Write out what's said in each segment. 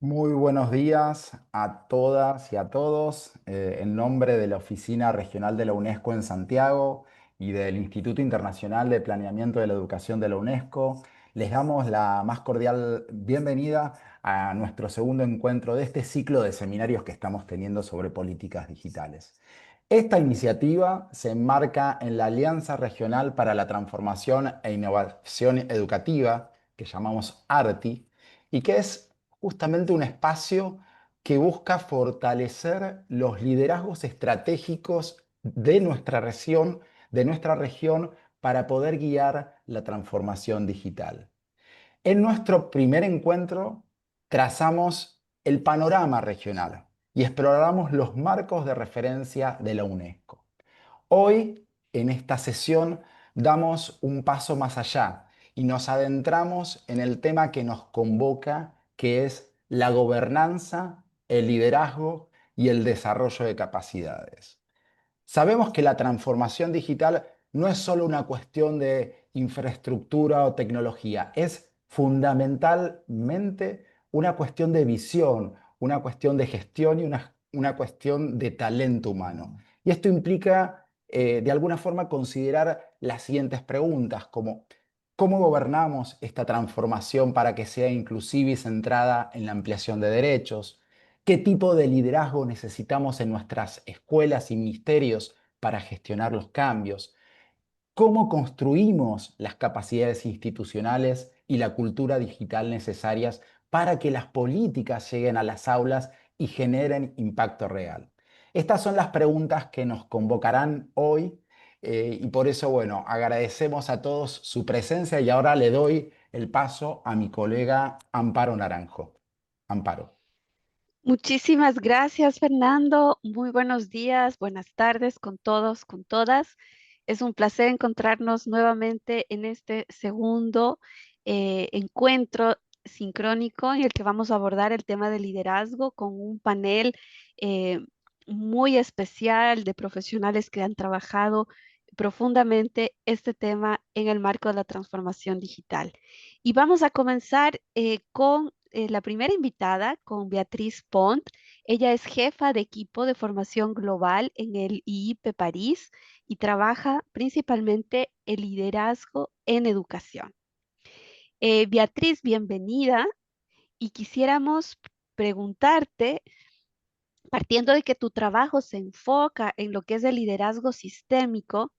Muy buenos días a todas y a todos. En nombre de la Oficina Regional de la UNESCO en Santiago y del Instituto Internacional de Planeamiento de la Educación de la UNESCO, les damos la más cordial bienvenida a nuestro segundo encuentro de este ciclo de seminarios que estamos teniendo sobre políticas digitales. Esta iniciativa se enmarca en la Alianza Regional para la Transformación e Innovación Educativa, que llamamos ARTI, y que es justamente un espacio que busca fortalecer los liderazgos estratégicos de nuestra región para poder guiar la transformación digital. En nuestro primer encuentro trazamos el panorama regional y exploramos los marcos de referencia de la UNESCO. Hoy, en esta sesión, damos un paso más allá y nos adentramos en el tema que nos convoca, que es la gobernanza, el liderazgo y el desarrollo de capacidades. Sabemos que la transformación digital no es solo una cuestión de infraestructura o tecnología, es fundamentalmente una cuestión de visión, una cuestión de gestión y una cuestión de talento humano. Y esto implica, de alguna forma, considerar las siguientes preguntas, como ¿cómo gobernamos esta transformación para que sea inclusiva y centrada en la ampliación de derechos? ¿Qué tipo de liderazgo necesitamos en nuestras escuelas y ministerios para gestionar los cambios? ¿Cómo construimos las capacidades institucionales y la cultura digital necesarias para que las políticas lleguen a las aulas y generen impacto real? Estas son las preguntas que nos convocarán hoy, y por eso, bueno, agradecemos a todos su presencia y ahora le doy el paso a mi colega Amparo Naranjo. Amparo. Muchísimas gracias, Fernando. Muy buenos días, buenas tardes con todos, con todas. Es un placer encontrarnos nuevamente en este segundo encuentro sincrónico en el que vamos a abordar el tema de liderazgo con un panel eh, muy especial de profesionales que han trabajado profundamente este tema en el marco de la transformación digital. Y vamos a comenzar con la primera invitada, con Beatriz Pont. Ella es jefa de equipo de formación global en el IIP París y trabaja principalmente el liderazgo en educación. Beatriz, bienvenida y quisiéramos preguntarte, partiendo de que tu trabajo se enfoca en lo que es el liderazgo sistémico,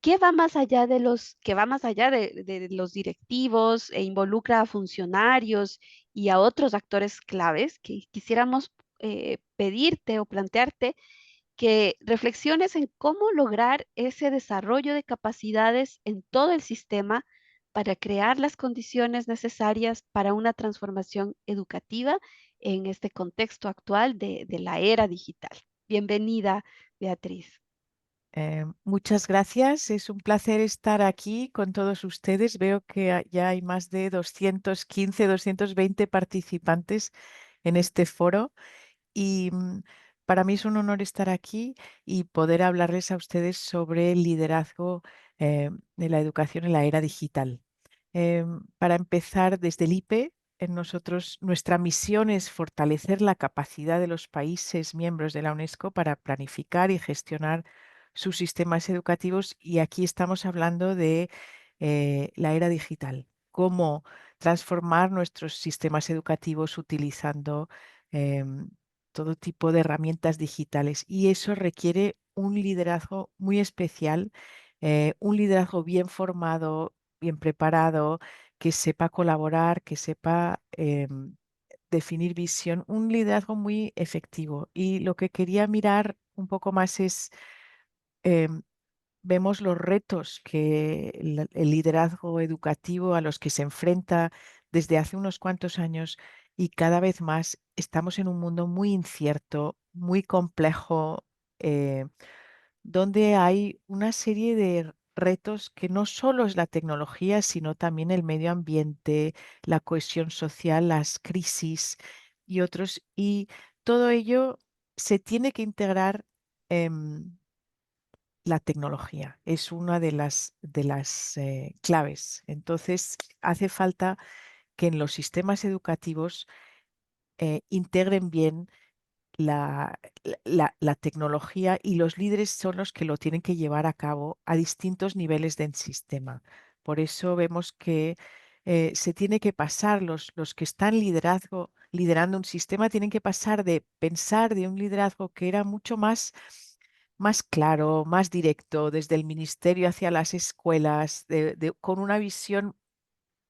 ¿qué va más allá que va más allá de los directivos e involucra a funcionarios y a otros actores claves? Que quisiéramos pedirte o plantearte que reflexiones en cómo lograr ese desarrollo de capacidades en todo el sistema para crear las condiciones necesarias para una transformación educativa en este contexto actual de la era digital. Bienvenida, Beatriz. Muchas gracias. Es un placer estar aquí con todos ustedes. Veo que ya hay más de 215, 220 participantes en este foro y para mí es un honor estar aquí y poder hablarles a ustedes sobre el liderazgo de la educación en la era digital. Para empezar, desde el IPE, nuestra misión es fortalecer la capacidad de los países miembros de la UNESCO para planificar y gestionar sus sistemas educativos, y aquí estamos hablando de la era digital, cómo transformar nuestros sistemas educativos utilizando todo tipo de herramientas digitales, y eso requiere un liderazgo muy especial, un liderazgo bien formado, bien preparado, que sepa colaborar, que sepa definir visión, un liderazgo muy efectivo. Y lo que quería mirar un poco más es, em, vemos los retos que el liderazgo educativo a los que se enfrenta desde hace unos cuantos años, y cada vez más estamos en un mundo muy incierto, muy complejo, eh, donde hay una serie de retos que no solo es la tecnología, sino también el medio ambiente, la cohesión social, las crisis y otros. Y todo ello se tiene que integrar. La tecnología es una de las claves. Entonces, hace falta que en los sistemas educativos integren bien la tecnología, y los líderes son los que lo tienen que llevar a cabo a distintos niveles del sistema. Por eso vemos que se tiene que pasar, los que están liderando un sistema tienen que pasar de pensar de un liderazgo que era mucho más claro, más directo, desde el ministerio hacia las escuelas, con una visión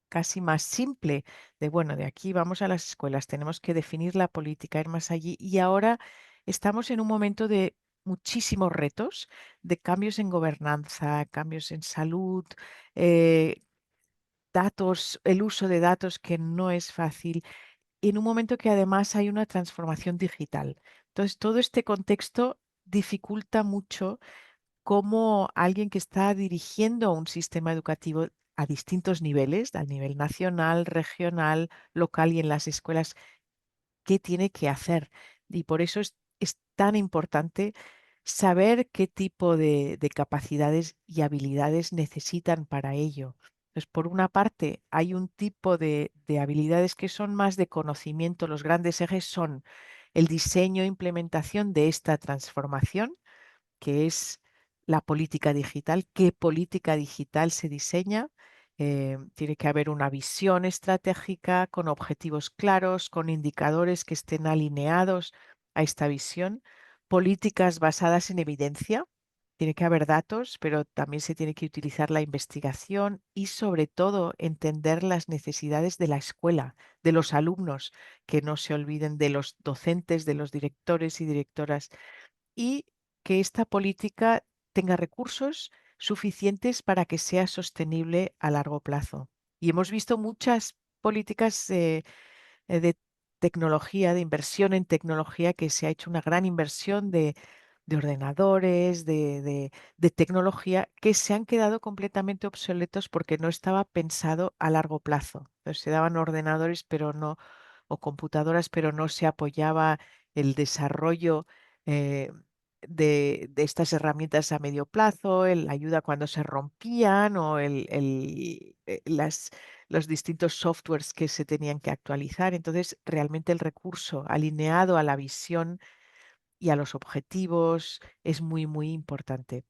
casi más simple de, bueno, de aquí vamos a las escuelas, tenemos que definir la política, ir más allí. Y ahora estamos en un momento de muchísimos retos, de cambios en gobernanza, cambios en salud, eh, datos, el uso de datos que no es fácil, y en un momento que además hay una transformación digital. Entonces, todo este contexto dificulta mucho cómo alguien que está dirigiendo un sistema educativo a distintos niveles, al nivel nacional, regional, local y en las escuelas, qué tiene que hacer. Y por eso es tan importante saber qué tipo de capacidades y habilidades necesitan para ello. Entonces, por una parte, hay un tipo de habilidades que son más de conocimiento. Los grandes ejes son el diseño e implementación de esta transformación, que es la política digital. ¿Qué política digital se diseña? Tiene que haber una visión estratégica con objetivos claros, con indicadores que estén alineados a esta visión, políticas basadas en evidencia. Tiene que haber datos, pero también se tiene que utilizar la investigación y sobre todo entender las necesidades de la escuela, de los alumnos, que no se olviden de los docentes, de los directores y directoras, y que esta política tenga recursos suficientes para que sea sostenible a largo plazo. Y hemos visto muchas políticas de tecnología, de inversión en tecnología, que se ha hecho una gran inversión de ordenadores, de tecnología, que se han quedado completamente obsoletos porque no estaba pensado a largo plazo. Entonces, se daban ordenadores, pero no, o computadoras, pero no se apoyaba el desarrollo eh, de estas herramientas a medio plazo, la ayuda cuando se rompían, o los distintos softwares que se tenían que actualizar. Entonces, realmente el recurso alineado a la visión y a los objetivos es muy, muy importante.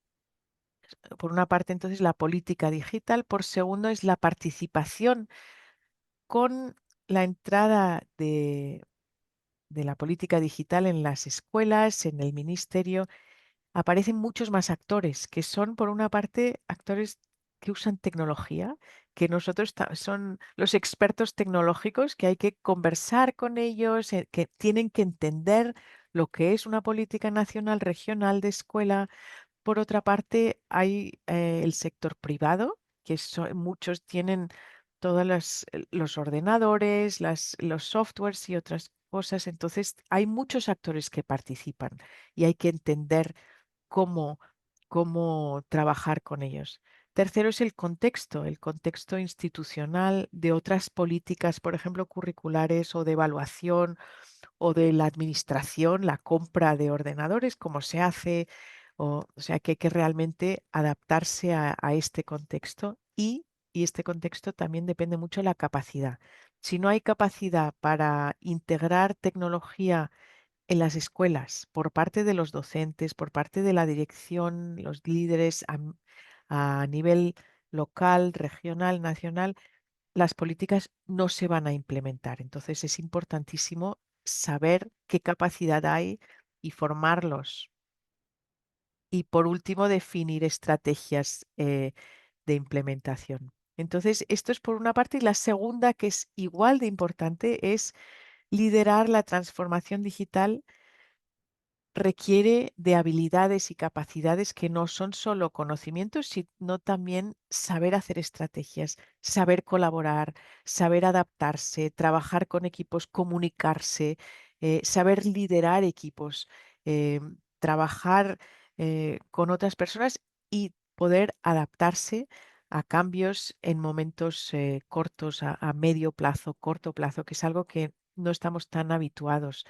Por una parte, entonces, la política digital. Por segundo, es la participación con la entrada de la política digital en las escuelas, en el ministerio. Aparecen muchos más actores, que son, por una parte, actores que usan tecnología, que nosotros son los expertos tecnológicos, que hay que conversar con ellos, que tienen que entender lo que es una política nacional, regional de escuela. Por otra parte, hay el sector privado, que muchos tienen todos los ordenadores, los softwares y otras cosas. Entonces, hay muchos actores que participan y hay que entender cómo, cómo trabajar con ellos. Tercero es el contexto institucional de otras políticas, por ejemplo, curriculares o de evaluación o de la administración, la compra de ordenadores, cómo se hace, o sea que hay que realmente adaptarse a este contexto, y este contexto también depende mucho de la capacidad. Si no hay capacidad para integrar tecnología en las escuelas, por parte de los docentes, por parte de la dirección, los líderes a nivel local, regional, nacional, las políticas no se van a implementar. Entonces es importantísimo saber qué capacidad hay y formarlos. Y por último, definir estrategias de implementación. Entonces, esto es por una parte. Y la segunda, que es igual de importante, es liderar la transformación digital. Requiere de habilidades y capacidades que no son solo conocimientos, sino también saber hacer estrategias, saber colaborar, saber adaptarse, trabajar con equipos, comunicarse, saber liderar equipos, trabajar con otras personas y poder adaptarse a cambios en momentos cortos, a medio plazo, corto plazo, que es algo que no estamos tan habituados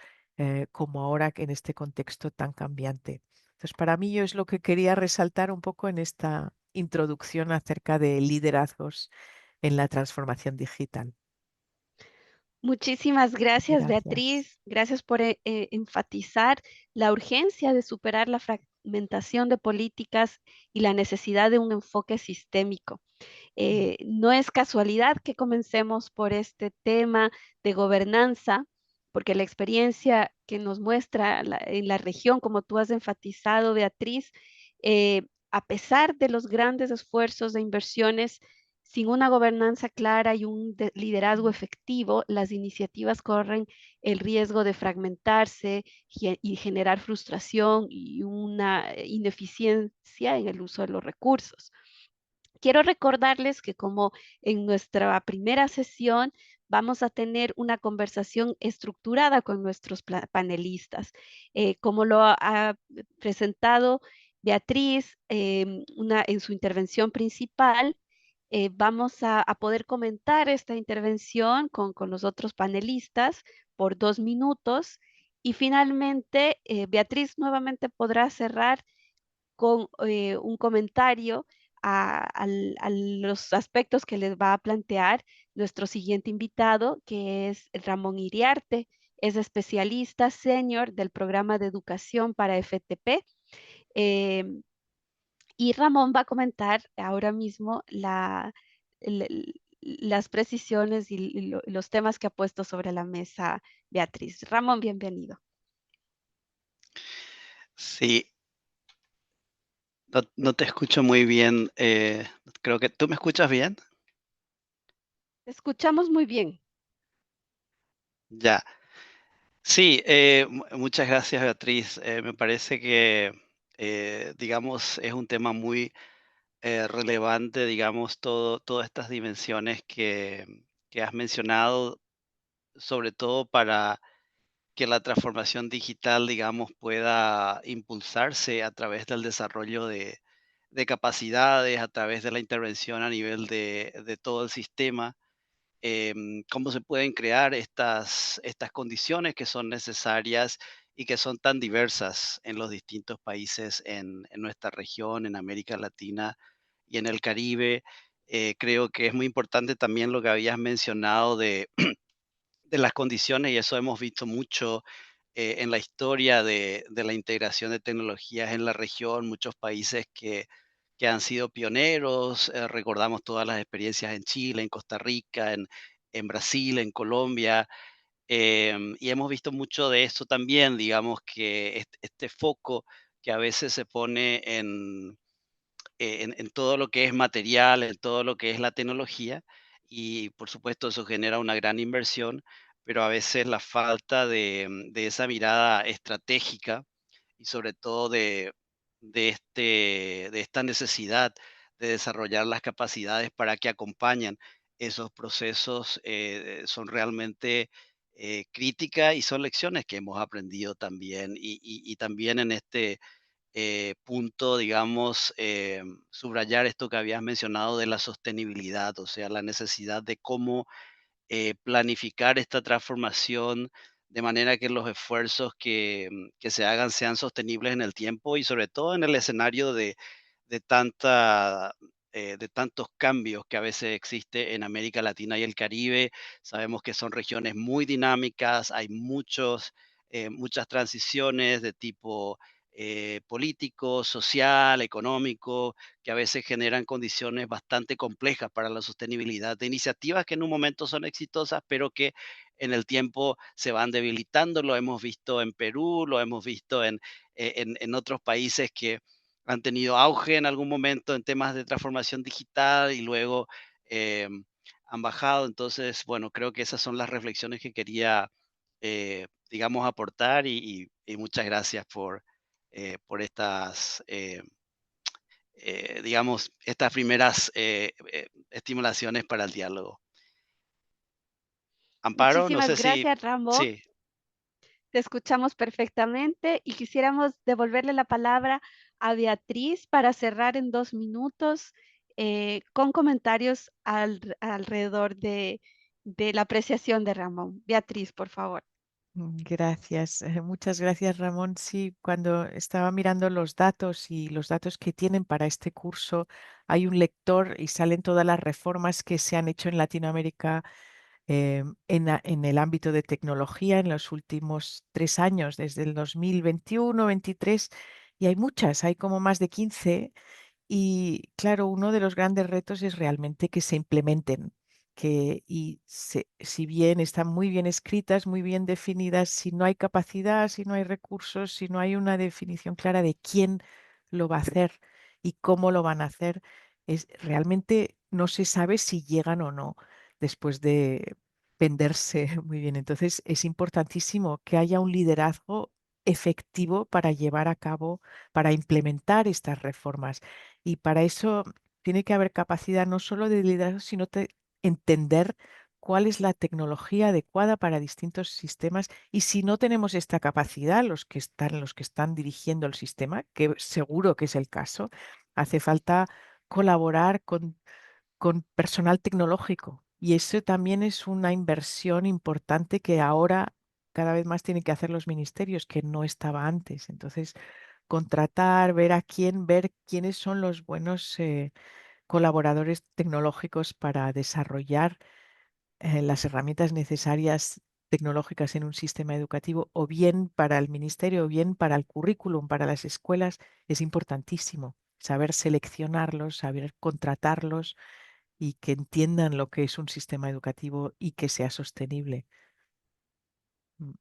como ahora, en este contexto tan cambiante. Entonces, para mí, yo es lo que quería resaltar un poco en esta introducción acerca de liderazgos en la transformación digital. Muchísimas gracias, Gracias. Beatriz. Gracias por enfatizar la urgencia de superar la fragmentación de políticas y la necesidad de un enfoque sistémico. No es casualidad que comencemos por este tema de gobernanza, porque la experiencia que nos muestra en la región, como tú has enfatizado, Beatriz, a pesar de los grandes esfuerzos de inversiones, sin una gobernanza clara y un liderazgo efectivo, las iniciativas corren el riesgo de fragmentarse y generar frustración y una ineficiencia en el uso de los recursos. Quiero recordarles que como en nuestra primera sesión vamos a tener una conversación estructurada con nuestros panelistas. Como lo ha presentado Beatriz en su intervención principal, vamos a poder comentar esta intervención con los otros panelistas por 2 minutos y finalmente Beatriz nuevamente podrá cerrar con un comentario a los aspectos que les va a plantear nuestro siguiente invitado, que es Ramón Iriarte. Es especialista senior del programa de educación para FTP. eh, y Ramón va a comentar ahora mismo las precisiones y los temas que ha puesto sobre la mesa Beatriz. Ramón, bienvenido. Sí, no te escucho muy bien. Creo que tú me escuchas bien. Te escuchamos muy bien. Ya. Sí, muchas gracias, Beatriz. Me parece que, digamos, es un tema muy relevante, digamos, todas estas dimensiones que has mencionado, sobre todo para que la transformación digital, digamos, pueda impulsarse a través del desarrollo de capacidades, a través de la intervención a nivel de todo el sistema. Cómo se pueden crear estas condiciones que son necesarias y que son tan diversas en los distintos países en nuestra región, en América Latina y en el Caribe. Creo que es muy importante también lo que habías mencionado de las condiciones, y eso hemos visto mucho en la historia de la integración de tecnologías en la región, muchos países que han sido pioneros, recordamos todas las experiencias en Chile, en Costa Rica, en Brasil, en Colombia, y hemos visto mucho de eso también, digamos que este foco que a veces se pone en todo lo que es material, en todo lo que es la tecnología, y por supuesto eso genera una gran inversión, pero a veces la falta de esa mirada estratégica y sobre todo de esta necesidad de desarrollar las capacidades para que acompañan esos procesos son realmente críticas y son lecciones que hemos aprendido también y también en este punto, digamos, subrayar esto que habías mencionado de la sostenibilidad, o sea, la necesidad de cómo planificar esta transformación de manera que los esfuerzos que se hagan sean sostenibles en el tiempo y sobre todo en el escenario de tanta... de tantos cambios que a veces existe en América Latina y el Caribe. Sabemos que son regiones muy dinámicas, hay muchas transiciones de tipo político, social, económico, que a veces generan condiciones bastante complejas para la sostenibilidad de iniciativas que en un momento son exitosas, pero que en el tiempo se van debilitando. Lo hemos visto en Perú, lo hemos visto en otros países que han tenido auge en algún momento en temas de transformación digital y luego eh, han bajado. Entonces, bueno, creo que esas son las reflexiones que quería, digamos, aportar y muchas gracias por estas, digamos, estas primeras estimulaciones para el diálogo. Amparo, no Muchísimas sé si, gracias, Ramón. sí, Te escuchamos perfectamente y quisiéramos devolverle la palabra a Beatriz para cerrar en 2 minutos con comentarios alrededor de la apreciación de Ramón. Beatriz, por favor. Gracias, muchas gracias, Ramón. Sí, cuando estaba mirando los datos y los datos que tienen para este curso, hay un lector y salen todas las reformas que se han hecho en Latinoamérica en el ámbito de tecnología en los últimos 3 años, desde el 2021-23, y hay muchas, hay como más de 15. Y claro, uno de los grandes retos es realmente que se implementen, si bien están muy bien escritas, muy bien definidas, si no hay capacidad, si no hay recursos, si no hay una definición clara de quién lo va a hacer y cómo lo van a hacer, realmente no se sabe si llegan o no después de venderse muy bien. Entonces es importantísimo que haya un liderazgo efectivo para llevar a cabo, para implementar estas reformas. Y para eso tiene que haber capacidad no solo de liderazgo, sino de entender cuál es la tecnología adecuada para distintos sistemas. Y si no tenemos esta capacidad, los que están dirigiendo el sistema, que seguro que es el caso, hace falta colaborar con personal tecnológico. Y eso también es una inversión importante que ahora cada vez más tienen que hacer los ministerios, que no estaba antes. Entonces, contratar, ver quiénes son los buenos colaboradores tecnológicos para desarrollar las herramientas necesarias tecnológicas en un sistema educativo, o bien para el ministerio, o bien para el currículum, para las escuelas, es importantísimo. Saber seleccionarlos, saber contratarlos y que entiendan lo que es un sistema educativo y que sea sostenible. Mm,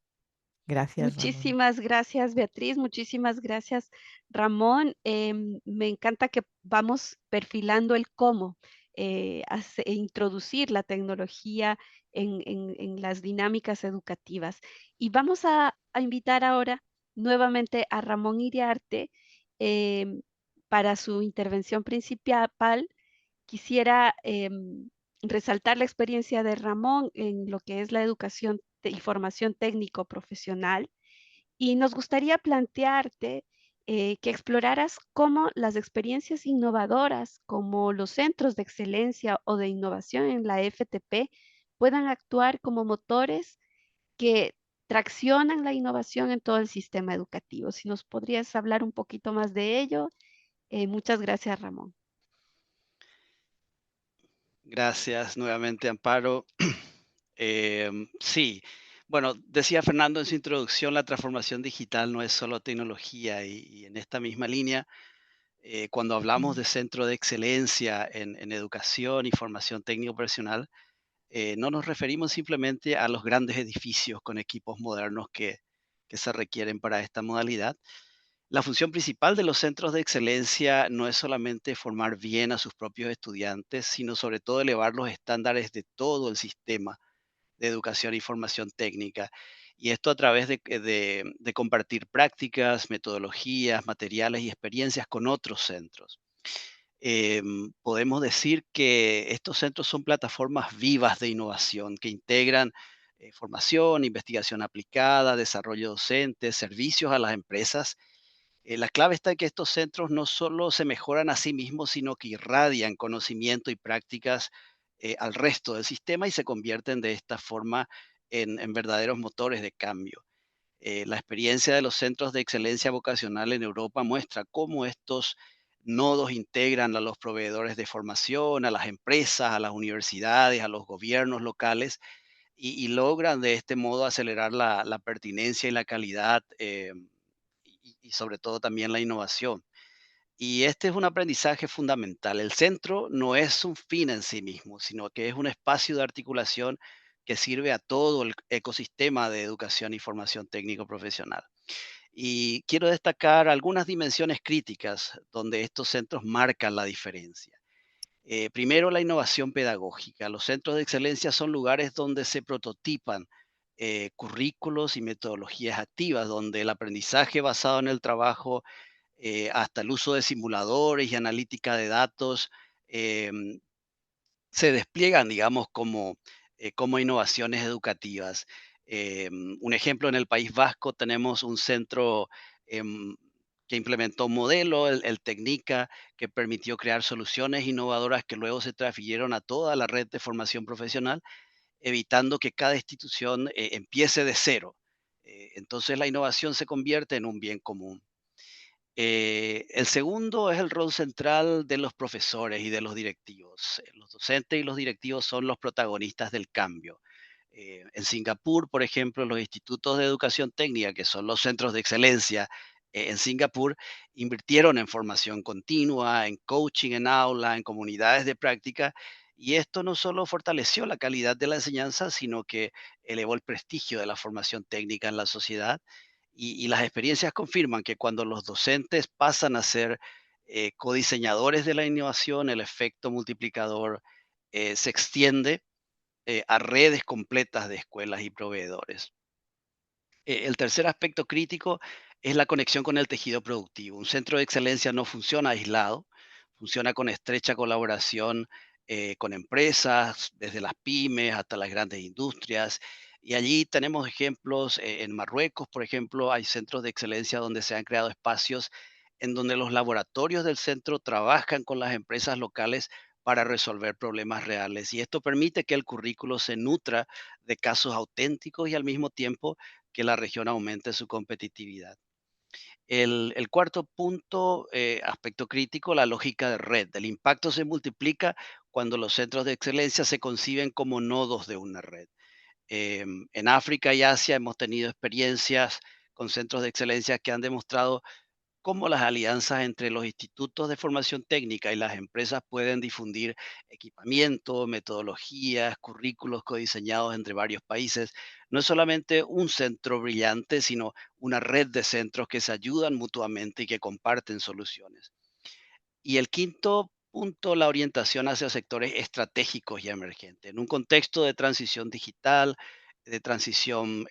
Gracias, Ramón. Muchísimas gracias, Beatriz. Muchísimas gracias, Ramón. Me encanta que vamos perfilando el cómo introducir la tecnología en las dinámicas educativas. Y vamos a invitar ahora nuevamente a Ramón Iriarte para su intervención principal. Quisiera resaltar la experiencia de Ramón en lo que es la educación y formación técnico profesional, y nos gustaría plantearte que exploraras cómo las experiencias innovadoras, como los centros de excelencia o de innovación en la FTP, puedan actuar como motores que traccionan la innovación en todo el sistema educativo. Si nos podrías hablar un poquito más de ello. Muchas gracias, Ramón. Gracias nuevamente, Amparo. Sí, bueno, decía Fernando en su introducción, la transformación digital no es solo tecnología y en esta misma línea, cuando hablamos Mm, de centro de excelencia en educación y formación técnico profesional, no nos referimos simplemente a los grandes edificios con equipos modernos que se requieren para esta modalidad. La función principal de los centros de excelencia no es solamente formar bien a sus propios estudiantes, sino sobre todo elevar los estándares de todo el sistema de educación y formación técnica. Y esto a través de compartir prácticas, metodologías, materiales y experiencias con otros centros. Podemos decir que estos centros son plataformas vivas de innovación que integran formación, investigación aplicada, desarrollo docente, servicios a las empresas. La clave está en que estos centros no solo se mejoran a sí mismos, sino que irradian conocimiento y prácticas al resto del sistema y se convierten de esta forma en verdaderos motores de cambio. La experiencia de los centros de excelencia vocacional en Europa muestra cómo estos nodos integran a los proveedores de formación, a las empresas, a las universidades, a los gobiernos locales y logran de este modo acelerar la pertinencia y la calidad y sobre todo también la innovación. Y este es un aprendizaje fundamental. El centro no es un fin en sí mismo, sino que es un espacio de articulación que sirve a todo el ecosistema de educación y formación técnico profesional. Y quiero destacar algunas dimensiones críticas donde estos centros marcan la diferencia. Primero, la innovación pedagógica. Los centros de excelencia son lugares donde se prototipan currículos y metodologías activas, donde el aprendizaje basado en el trabajo hasta el uso de simuladores y analítica de datos, em, se despliegan, digamos, como innovaciones educativas. Un ejemplo, en el País Vasco tenemos un centro em, que implementó un modelo, el Tecnica, que permitió crear soluciones innovadoras que luego se transfirieron a toda la red de formación profesional, evitando que cada institución empiece de cero. Entonces la innovación se convierte en un bien común. El segundo es el rol central de los profesores y de los directivos. Los docentes y los directivos son los protagonistas del cambio. En Singapur, por ejemplo, los institutos de educación técnica, que son los centros de excelencia en Singapur, invirtieron en formación continua, en coaching en aula, en comunidades de práctica, y esto no solo fortaleció la calidad de la enseñanza, sino que elevó el prestigio de la formación técnica en la sociedad. Y las experiencias confirman que cuando los docentes pasan a ser codiseñadores de la innovación, el efecto multiplicador se extiende a redes completas de escuelas y proveedores. El tercer aspecto crítico es la conexión con el tejido productivo. Un centro de excelencia no funciona aislado, funciona con estrecha colaboración con empresas, desde las pymes hasta las grandes industrias. Y allí tenemos ejemplos en Marruecos, por ejemplo, hay centros de excelencia donde se han creado espacios en donde los laboratorios del centro trabajan con las empresas locales para resolver problemas reales. Y esto permite que el currículo se nutra de casos auténticos y al mismo tiempo que la región aumente su competitividad. El cuarto punto, aspecto crítico, la lógica de red. El impacto se multiplica cuando los centros de excelencia se conciben como nodos de una red. En África y Asia hemos tenido experiencias con centros de excelencia que han demostrado cómo las alianzas entre los institutos de formación técnica y las empresas pueden difundir equipamiento, metodologías, currículos codiseñados entre varios países. No es solamente un centro brillante, sino una red de centros que se ayudan mutuamente y que comparten soluciones. Y el quinto punto, la orientación hacia sectores estratégicos y emergentes. En un contexto de transición digital, de transición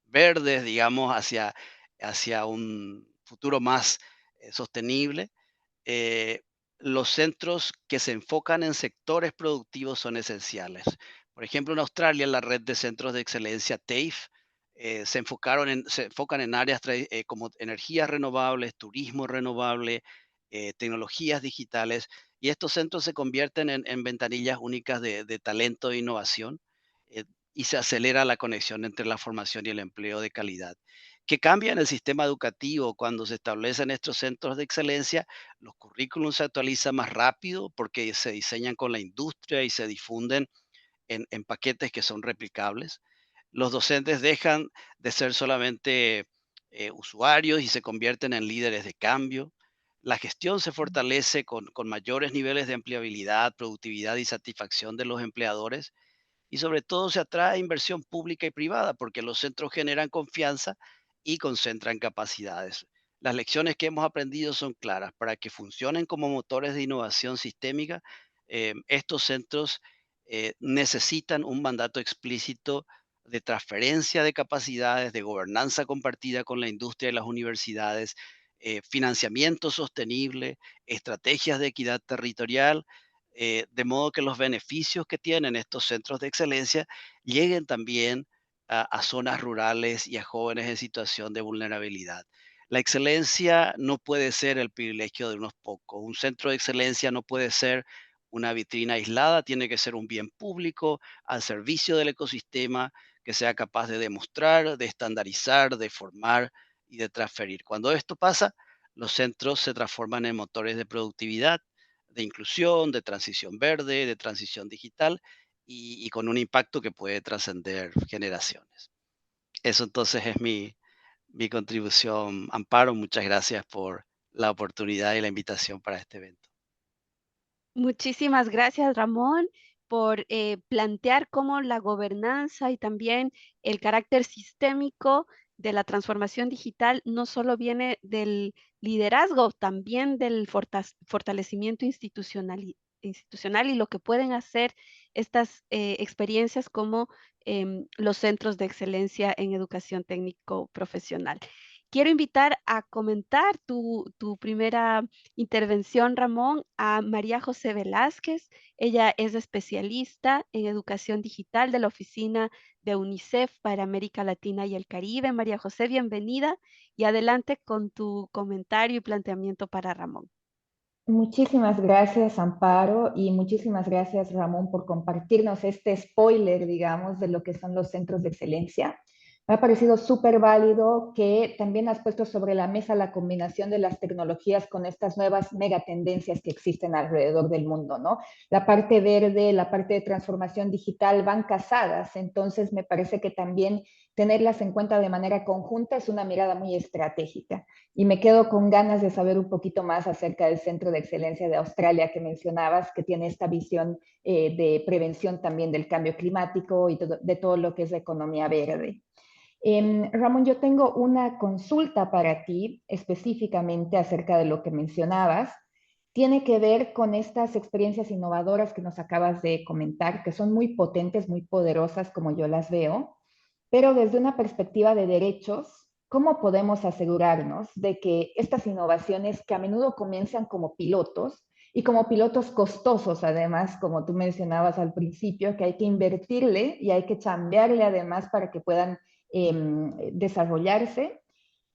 verde, digamos, hacia un futuro más sostenible, eh, los centros que se enfocan en sectores productivos son esenciales. Por ejemplo, en Australia, la red de centros de excelencia TAFE se enfocan en áreas como energías renovables, turismo renovable, tecnologías digitales, y estos centros se convierten en ventanillas únicas de talento e innovación, eh, y se acelera la conexión entre la formación y el empleo de calidad. ¿Qué cambia en el sistema educativo cuando se establecen estos centros de excelencia? Los currículums se actualizan más rápido porque se diseñan con la industria y se difunden en paquetes que son replicables. Los docentes dejan de ser solamente usuarios y se convierten en líderes de cambio. La gestión se fortalece con mayores niveles de empleabilidad, productividad y satisfacción de los empleadores, y sobre todo se atrae inversión pública y privada porque los centros generan confianza y concentran capacidades. Las lecciones que hemos aprendido son claras. Para que funcionen como motores de innovación sistémica, estos centros necesitan un mandato explícito de transferencia de capacidades, de gobernanza compartida con la industria y las universidades, financiamiento sostenible, estrategias de equidad territorial, de modo que los beneficios que tienen estos centros de excelencia lleguen también a zonas rurales y a jóvenes en situación de vulnerabilidad. La excelencia no puede ser el privilegio de unos pocos. Un centro de excelencia no puede ser una vitrina aislada, tiene que ser un bien público al servicio del ecosistema que sea capaz de demostrar, de estandarizar, de formar y de transferir. Cuando esto pasa, los centros se transforman en motores de productividad, de inclusión, de transición verde, de transición digital y con un impacto que puede trascender generaciones. Eso entonces es mi contribución. Amparo, muchas gracias por la oportunidad y la invitación para este evento. Muchísimas gracias, Ramón, por plantear cómo la gobernanza y también el carácter sistémico de la transformación digital no solo viene del liderazgo, también del fortalecimiento institucional y lo que pueden hacer estas experiencias como los centros de excelencia en educación técnico profesional. Quiero invitar a comentar tu primera intervención, Ramón, a María José Velázquez. Ella es especialista en educación digital de la Oficina de UNICEF para América Latina y el Caribe. María José, bienvenida y adelante con tu comentario y planteamiento para Ramón. Muchísimas gracias, Amparo, y muchísimas gracias, Ramón, por compartirnos este spoiler, digamos, de lo que son los centros de excelencia. Me ha parecido súper válido que también has puesto sobre la mesa la combinación de las tecnologías con estas nuevas megatendencias que existen alrededor del mundo, ¿no? La parte verde, la parte de transformación digital van casadas, entonces me parece que también tenerlas en cuenta de manera conjunta es una mirada muy estratégica. Y me quedo con ganas de saber un poquito más acerca del Centro de Excelencia de Australia que mencionabas, que tiene esta visión de prevención también del cambio climático y de todo lo que es la economía verde. Ramón, yo tengo una consulta para ti específicamente acerca de lo que mencionabas. Tiene que ver con estas experiencias innovadoras que nos acabas de comentar, que son muy potentes, muy poderosas como yo las veo, pero desde una perspectiva de derechos, ¿cómo podemos asegurarnos de que estas innovaciones que a menudo comienzan como pilotos y como pilotos costosos, además, como tú mencionabas al principio, que hay que invertirle y hay que chambearle además para que puedan desarrollarse,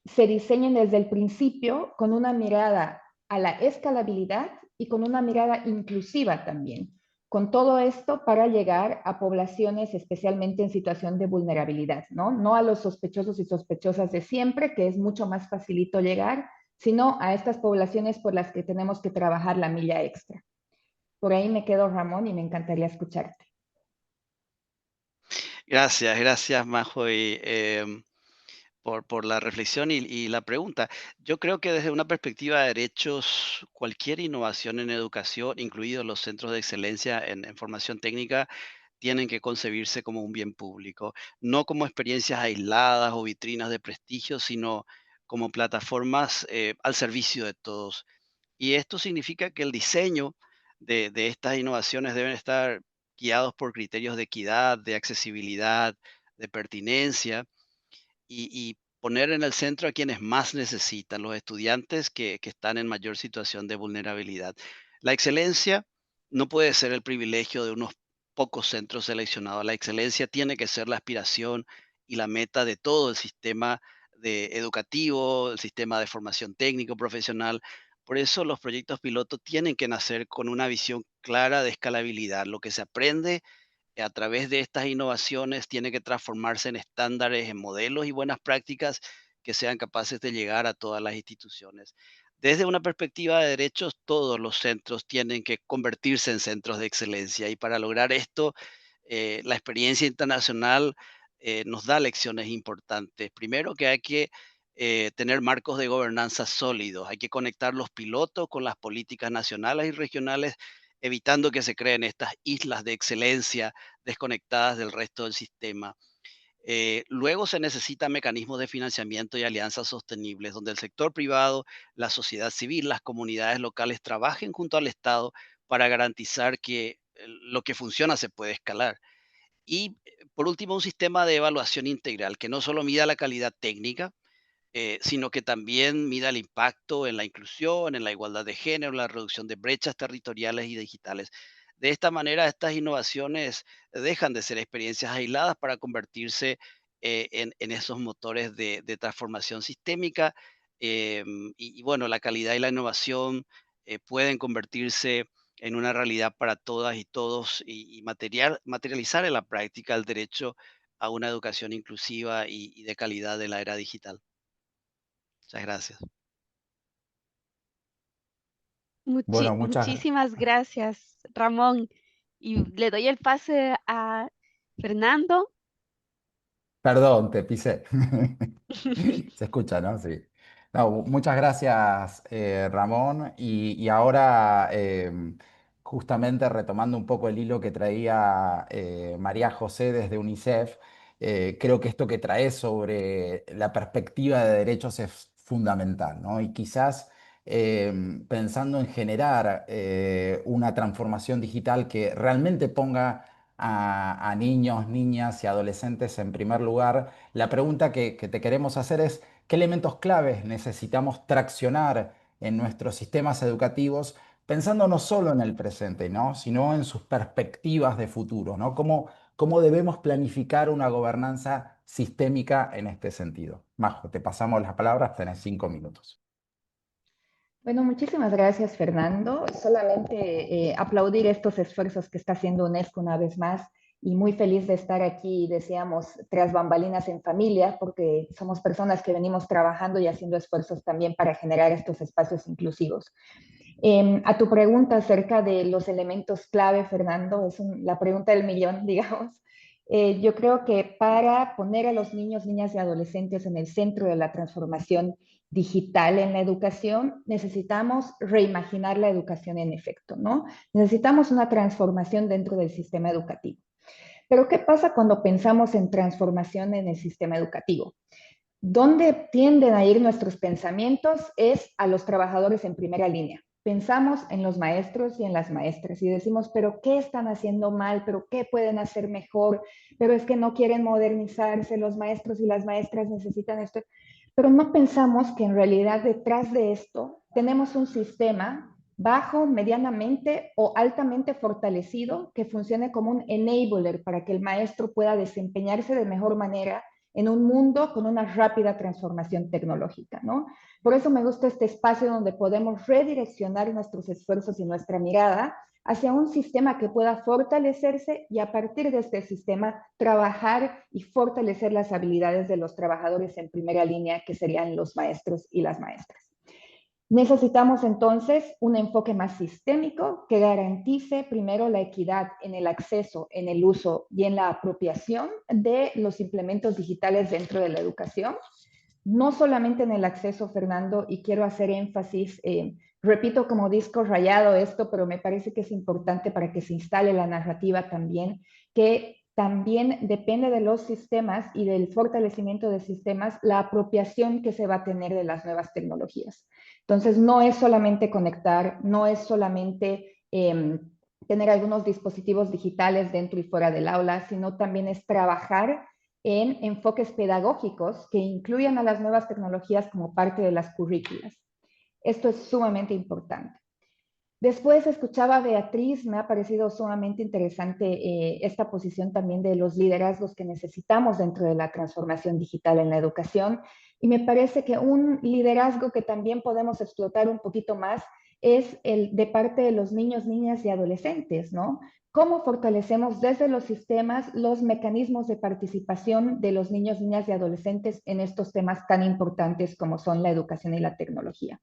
se diseñen desde el principio con una mirada a la escalabilidad y con una mirada inclusiva también? Con todo esto para llegar a poblaciones especialmente en situación de vulnerabilidad, ¿no? No a los sospechosos y sospechosas de siempre, que es mucho más facilito llegar, sino a estas poblaciones por las que tenemos que trabajar la milla extra. Por ahí me quedo, Ramón, y me encantaría escucharte. Gracias, gracias, Majo, por la reflexión y la pregunta. Yo creo que desde una perspectiva de derechos, cualquier innovación en educación, incluidos los centros de excelencia en formación técnica, tienen que concebirse como un bien público, no como experiencias aisladas o vitrinas de prestigio, sino como plataformas al servicio de todos. Y esto significa que el diseño de estas innovaciones deben estar guiados por criterios de equidad, de accesibilidad, de pertinencia y poner en el centro a quienes más necesitan, los estudiantes que están en mayor situación de vulnerabilidad. La excelencia no puede ser el privilegio de unos pocos centros seleccionados. La excelencia tiene que ser la aspiración y la meta de todo el sistema educativo, el sistema de formación técnico profesional. Por eso los proyectos piloto tienen que nacer con una visión clara de escalabilidad. Lo que se aprende a través de estas innovaciones tiene que transformarse en estándares, en modelos y buenas prácticas que sean capaces de llegar a todas las instituciones. Desde una perspectiva de derechos, todos los centros tienen que convertirse en centros de excelencia y para lograr esto, la experiencia internacional nos da lecciones importantes. Primero que hay que tener marcos de gobernanza sólidos, hay que conectar los pilotos con las políticas nacionales y regionales, evitando que se creen estas islas de excelencia desconectadas del resto del sistema. Luego se necesitan mecanismos de financiamiento y alianzas sostenibles, donde el sector privado, la sociedad civil, las comunidades locales trabajen junto al Estado para garantizar que lo que funciona se puede escalar. Y por último, un sistema de evaluación integral que no solo mida la calidad técnica, sino que también mida el impacto en la inclusión, en la igualdad de género, la reducción de brechas territoriales y digitales. De esta manera, estas innovaciones dejan de ser experiencias aisladas para convertirse en esos motores de transformación sistémica. Bueno, la calidad y la innovación pueden convertirse en una realidad para todas y todos y materializar en la práctica el derecho a una educación inclusiva y de calidad de la era digital. Muchas gracias. Bueno, muchas, Muchísimas gracias, Ramón. Y le doy el pase a Fernando. perdón, te pisé. Se escucha, ¿no? Sí. No, muchas gracias, Ramón. Y ahora, justamente retomando un poco el hilo que traía María José desde UNICEF, creo que esto que trae sobre la perspectiva de derechos es fundamental, ¿no? Y quizás pensando en generar una transformación digital que realmente ponga a niños, niñas y adolescentes en primer lugar, la pregunta que te queremos hacer es, ¿qué elementos claves necesitamos traccionar en nuestros sistemas educativos, pensando no solo en el presente, ¿no? sino en sus perspectivas de futuro, ¿no? ¿Cómo debemos planificar una gobernanza sistémica en este sentido? Majo, te pasamos las palabras, tenés 5 minutos. Bueno, muchísimas gracias, Fernando. Solamente aplaudir estos esfuerzos que está haciendo UNESCO una vez más y muy feliz de estar aquí, decíamos, tras bambalinas en familia, porque somos personas que venimos trabajando y haciendo esfuerzos también para generar estos espacios inclusivos. A tu pregunta acerca de los elementos clave, Fernando, es la pregunta del millón, digamos. Yo creo que para poner a los niños, niñas y adolescentes en el centro de la transformación digital en la educación, necesitamos reimaginar la educación en efecto, ¿no? Necesitamos una transformación dentro del sistema educativo. Pero ¿qué pasa cuando pensamos en transformación en el sistema educativo? ¿Dónde tienden a ir nuestros pensamientos? Es a los trabajadores en primera línea. Pensamos en los maestros y en las maestras y decimos, pero ¿qué están haciendo mal? ¿Pero qué pueden hacer mejor? Pero es que no quieren modernizarse, los maestros y las maestras necesitan esto. Pero no pensamos que en realidad detrás de esto tenemos un sistema bajo, medianamente o altamente fortalecido que funcione como un enabler para que el maestro pueda desempeñarse de mejor manera en un mundo con una rápida transformación tecnológica, ¿no? Por eso me gusta este espacio donde podemos redireccionar nuestros esfuerzos y nuestra mirada hacia un sistema que pueda fortalecerse y a partir de este sistema trabajar y fortalecer las habilidades de los trabajadores en primera línea, que serían los maestros y las maestras. Necesitamos entonces un enfoque más sistémico que garantice primero la equidad en el acceso, en el uso y en la apropiación de los implementos digitales dentro de la educación. No solamente en el acceso, Fernando, y quiero hacer énfasis, repito como disco rayado esto, pero me parece que es importante para que se instale la narrativa también, que también depende de los sistemas y del fortalecimiento de sistemas, la apropiación que se va a tener de las nuevas tecnologías. Entonces, no es solamente conectar, no es solamente tener algunos dispositivos digitales dentro y fuera del aula, sino también es trabajar en enfoques pedagógicos que incluyan a las nuevas tecnologías como parte de las currículas. Esto es sumamente importante. Después escuchaba a Beatriz, me ha parecido sumamente interesante esta posición también de los liderazgos que necesitamos dentro de la transformación digital en la educación. Y me parece que un liderazgo que también podemos explotar un poquito más es el de parte de los niños, niñas y adolescentes, ¿no? ¿Cómo fortalecemos desde los sistemas los mecanismos de participación de los niños, niñas y adolescentes en estos temas tan importantes como son la educación y la tecnología?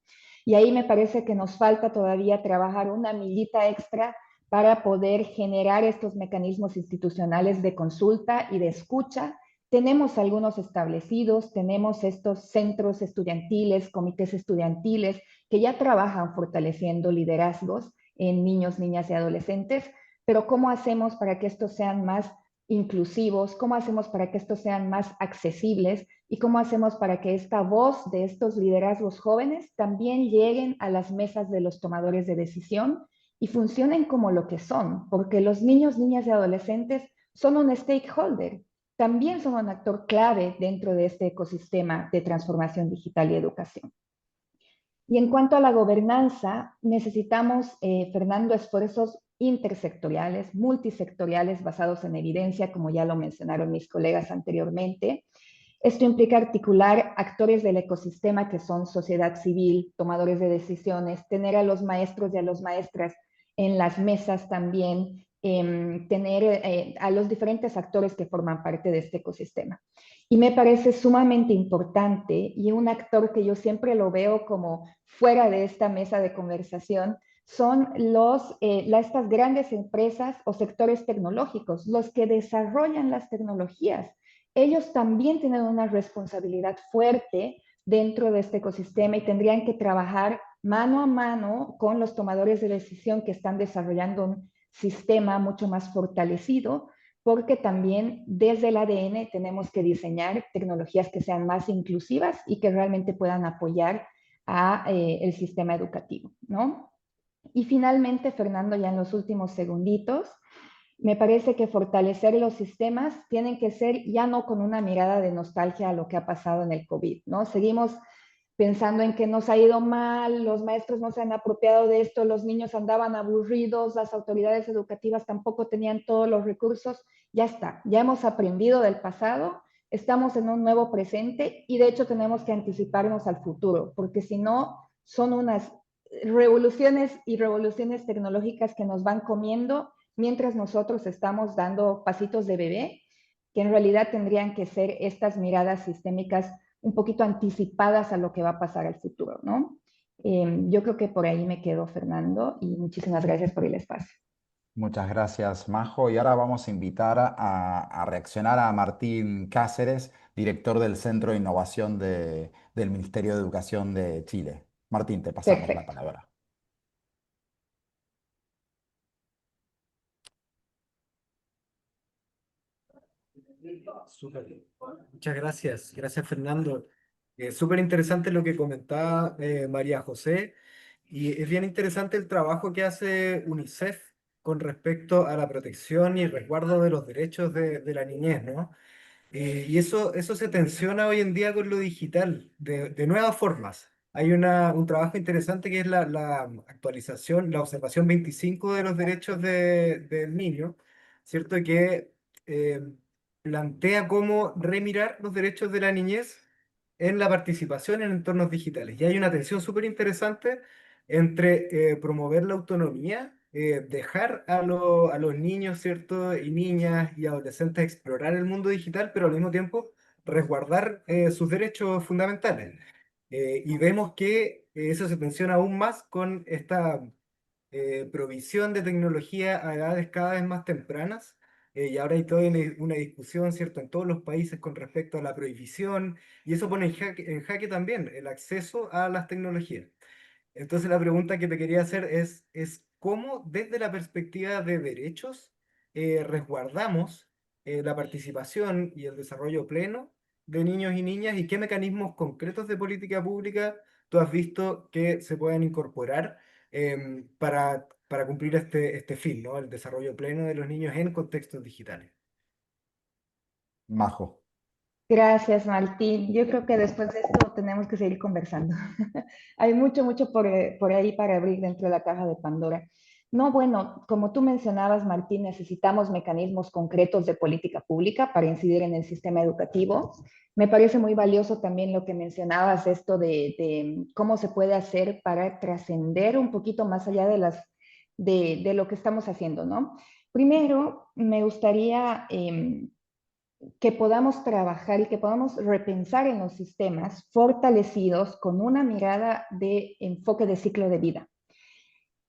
Y ahí me parece que nos falta todavía trabajar una millita extra para poder generar estos mecanismos institucionales de consulta y de escucha. Tenemos algunos establecidos, tenemos estos centros estudiantiles, comités estudiantiles que ya trabajan fortaleciendo liderazgos en niños, niñas y adolescentes, pero ¿cómo hacemos para que estos sean más inclusivos? ¿Cómo hacemos para que estos sean más accesibles? ¿Y cómo hacemos para que esta voz de estos liderazgos jóvenes también lleguen a las mesas de los tomadores de decisión y funcionen como lo que son? Porque los niños, niñas y adolescentes son un stakeholder, también son un actor clave dentro de este ecosistema de transformación digital y educación. Y en cuanto a la gobernanza, necesitamos, Fernando, esfuerzos intersectoriales, multisectoriales, basados en evidencia, como ya lo mencionaron mis colegas anteriormente. Esto implica articular actores del ecosistema que son sociedad civil, tomadores de decisiones, tener a los maestros y a las maestras en las mesas también, tener a los diferentes actores que forman parte de este ecosistema. Y me parece sumamente importante y un actor que yo siempre lo veo como fuera de esta mesa de conversación son estas grandes empresas o sectores tecnológicos, los que desarrollan las tecnologías. Ellos también tienen una responsabilidad fuerte dentro de este ecosistema y tendrían que trabajar mano a mano con los tomadores de decisión que están desarrollando un sistema mucho más fortalecido, porque también desde el ADN tenemos que diseñar tecnologías que sean más inclusivas y que realmente puedan apoyar a el sistema educativo, ¿no? Y finalmente, Fernando, ya en los últimos segunditos, me parece que fortalecer los sistemas tienen que ser ya no con una mirada de nostalgia a lo que ha pasado en el COVID, ¿no? Seguimos pensando en que nos ha ido mal, los maestros no se han apropiado de esto, los niños andaban aburridos, las autoridades educativas tampoco tenían todos los recursos. Ya está, ya hemos aprendido del pasado, estamos en un nuevo presente y de hecho tenemos que anticiparnos al futuro, porque si no, son unas revoluciones y revoluciones tecnológicas que nos van comiendo mientras nosotros estamos dando pasitos de bebé, que en realidad tendrían que ser estas miradas sistémicas un poquito anticipadas a lo que va a pasar al futuro, ¿no? Yo creo que por ahí me quedo, Fernando, y muchísimas gracias por el espacio. Muchas gracias, Majo. Y ahora vamos a invitar a reaccionar a Martín Cáceres, director del Centro de Innovación del Ministerio de Educación de Chile. Martín, te pasamos la Perfecto. palabra. Súper. Muchas gracias. Gracias, Fernando. Súper interesante lo que comentaba María José. Y es bien interesante el trabajo que hace UNICEF con respecto a la protección y resguardo de los derechos de la niñez, ¿no? Y eso se tensiona hoy en día con lo digital, de nuevas formas. Hay un trabajo interesante que es la actualización, la observación 25 de los derechos del niño, ¿cierto? Que eh, plantea cómo remirar los derechos de la niñez en la participación en entornos digitales. Y hay una tensión súper interesante entre promover la autonomía, dejar a los niños, ¿cierto? Y niñas y adolescentes explorar el mundo digital, pero al mismo tiempo resguardar sus derechos fundamentales. Y vemos que eso se tensiona aún más con esta provisión de tecnología a edades cada vez más tempranas. Y ahora hay toda una discusión, ¿cierto?, en todos los países con respecto a la prohibición, y eso pone en jaque también el acceso a las tecnologías. Entonces la pregunta que te quería hacer es cómo desde la perspectiva de derechos resguardamos la participación y el desarrollo pleno de niños y niñas, y qué mecanismos concretos de política pública tú has visto que se pueden incorporar para cumplir este fin, ¿no? El desarrollo pleno de los niños en contextos digitales. Majo. Gracias, Martín. Yo creo que después de esto tenemos que seguir conversando. Hay mucho, mucho por ahí para abrir dentro de la caja de Pandora. No, bueno, como tú mencionabas, Martín, necesitamos mecanismos concretos de política pública para incidir en el sistema educativo. Me parece muy valioso también lo que mencionabas, esto de cómo se puede hacer para trascender un poquito más allá de lo que estamos haciendo, ¿no? Primero, me gustaría que podamos trabajar y que podamos repensar en los sistemas fortalecidos con una mirada de enfoque de ciclo de vida.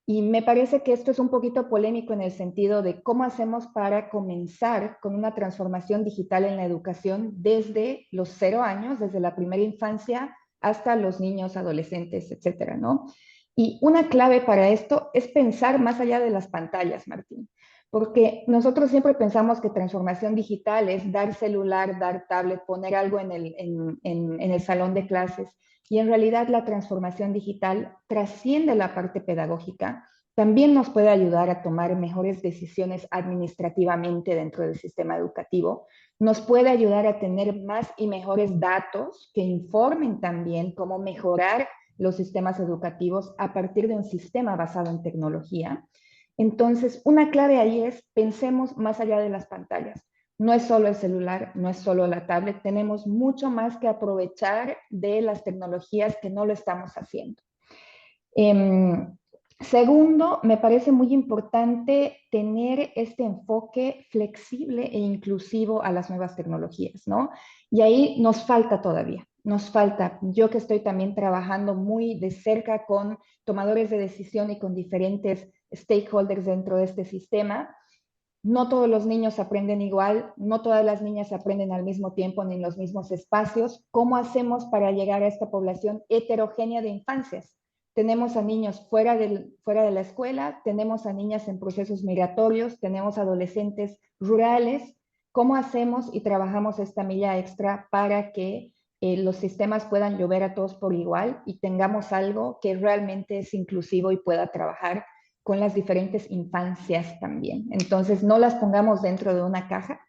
Y me parece que esto es un poquito polémico en el sentido de cómo hacemos para comenzar con una transformación digital en la educación desde los 0 años, desde la primera infancia hasta los niños, adolescentes, etcétera, ¿no? Y una clave para esto es pensar más allá de las pantallas, Martín, porque nosotros siempre pensamos que transformación digital es dar celular, dar tablet, poner algo en el salón de clases, y en realidad la transformación digital trasciende la parte pedagógica, también nos puede ayudar a tomar mejores decisiones administrativamente dentro del sistema educativo, nos puede ayudar a tener más y mejores datos que informen también cómo mejorar los sistemas educativos a partir de un sistema basado en tecnología. Entonces, una clave ahí es pensemos más allá de las pantallas. No es solo el celular, no es solo la tablet, tenemos mucho más que aprovechar de las tecnologías que no lo estamos haciendo. Segundo, me parece muy importante tener este enfoque flexible e inclusivo a las nuevas tecnologías, ¿no? Y ahí nos falta todavía, nos falta. Yo que estoy también trabajando muy de cerca con tomadores de decisión y con diferentes stakeholders dentro de este sistema, no todos los niños aprenden igual, no todas las niñas aprenden al mismo tiempo ni en los mismos espacios. ¿Cómo hacemos para llegar a esta población heterogénea de infancias? Tenemos a niños fuera de la escuela, tenemos a niñas en procesos migratorios, tenemos adolescentes rurales. ¿Cómo hacemos y trabajamos esta milla extra para que los sistemas puedan llover a todos por igual y tengamos algo que realmente es inclusivo y pueda trabajar con las diferentes infancias también? Entonces, no las pongamos dentro de una caja,